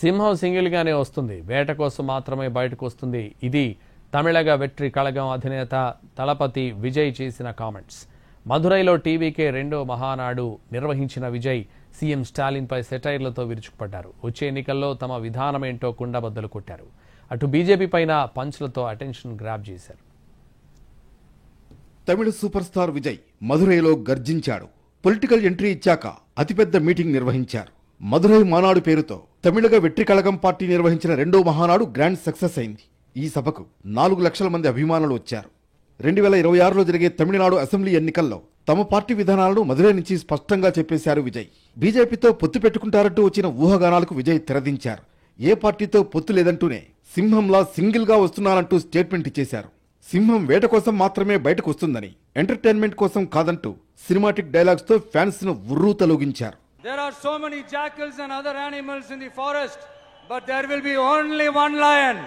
సింహం సింగిల్గానే వస్తుంది, వేట కోసం మాత్రమే బయటకు వస్తుంది. ఇది తమిళగ వెట్రి కళగం అధినేత తలపతి విజయ్ చేసిన కామెంట్స్. మదురైలో టీవీకే రెండో మహానాడు నిర్వహించిన విజయ్ సీఎం స్టాలిన్పై సెటైర్లతో విరుచుకుపడ్డారు. వచ్చే ఎన్నికల్లో తమ విధానమేంటో కుండబద్దలు కొట్టారు. అటు బీజేపీ పైన పంచ్లతో అటెన్షన్ గ్రాబ్ చేశారు. తమిళ సూపర్ స్టార్ విజయ్ మదురైలో గర్జించాడు. పొలిటికల్ ఎంట్రీ ఇచ్చాక అతిపెద్ద మీటింగ్ నిర్వహించారు. మదురై మానాడు పేరుతో తమిళగ వెట్రి కళగం పార్టీ నిర్వహించిన రెండో మహానాడు గ్రాండ్ సక్సెస్ అయింది. ఈ సభకు 4 లక్షల మంది అభిమానులు వచ్చారు. 2026లో జరిగే తమిళనాడు అసెంబ్లీ ఎన్నికల్లో తమ పార్టీ విధానాలను మదురై నుంచి స్పష్టంగా చెప్పేశారు విజయ్. బీజేపీతో పొత్తు పెట్టుకుంటారంటూ వచ్చిన ఊహాగానాలకు విజయ్ తెరదించారు. ఏ పార్టీతో పొత్తు లేదంటూనే సింహంలా సింగిల్ గా వస్తున్నారంటూ స్టేట్మెంట్ ఇచ్చేశారు. సింహం వేట కోసం మాత్రమే బయటకు వస్తుందని, ఎంటర్టైన్మెంట్ కోసం కాదంటూ సినిమాటిక్ డైలాగ్స్ తో ఫ్యాన్స్ ను ఉర్రూ తలూగించారు. There are so many jackals and other animals in the forest, but there will be only one lion.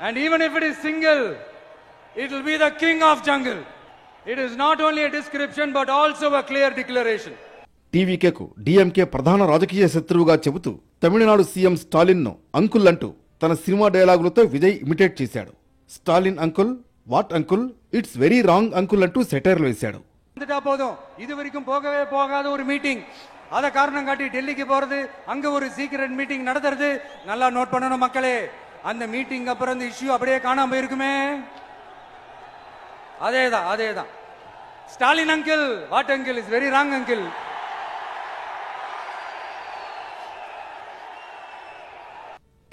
And even if it is single, it will be the king of jungle. It is not only a description but also a clear declaration. టీవీకేకు DMK ప్రధాన రాజకీయ శత్రువుగా చెబుతూ Tamil Nadu CM Stalin ను uncle అంటూ తన cinema డైలాగులతో Vijay imitate చేశాడు. Stalin uncle, what uncle, it's very wrong uncle అంటూ సెటైర్లు వేశాడు. இது வரைக்கும் போகவே போகாத ஒரு மீட்டிங், அத காரணம் காட்டி டெல்லிக்கு போறது, அங்க ஒரு சீக்ரெட் மீட்டிங் நடத்துறது. நல்லா நோட் பண்ணணும் மக்களே, அந்த மீட்டிங் அப்புறம் இந்த இஷ்யூ அப்படியே காணாம போயிருக்குமே. அதேதான் Stalin uncle, what uncle, is very wrong uncle.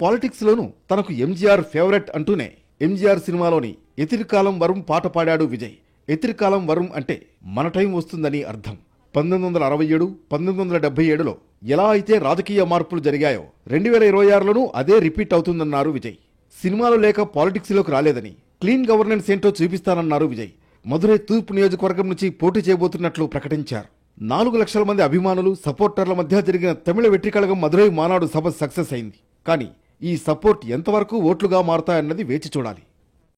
Politics లోనూ తనకు ఎంజీఆర్ ఫేవరెట్ అంటూనే ఎంజీఆర్ సినిమాలోని ఎతిరికాలం వరం పాట పాడాడు విజయ్. ఎతిరికాలం వరం అంటే మన టైం వస్తుందని అర్థం. 1967, 1977లో ఎలా అయితే రాజకీయ మార్పులు జరిగాయో 2026లోనూ అదే రిపీట్ అవుతుందన్నారు విజయ్. సినిమాలో లేక పాలిటిక్స్ లోకి రాలేదని, క్లీన్ గవర్నెన్స్ ఏంటో చూపిస్తానన్నారు విజయ్. మదురై తూర్పు నియోజకవర్గం నుంచి పోటీ చేయబోతున్నట్లు ప్రకటించారు. 4 లక్షల మంది అభిమానులు, సపోర్టర్ల మధ్య జరిగిన తమిళ వెట్రి కళగం మదురై మానాడు సభ సక్సెస్ అయింది. కానీ ఈ సపోర్ట్ ఎంతవరకు ఓట్లుగా మారతాయన్నది వేచి చూడాలి.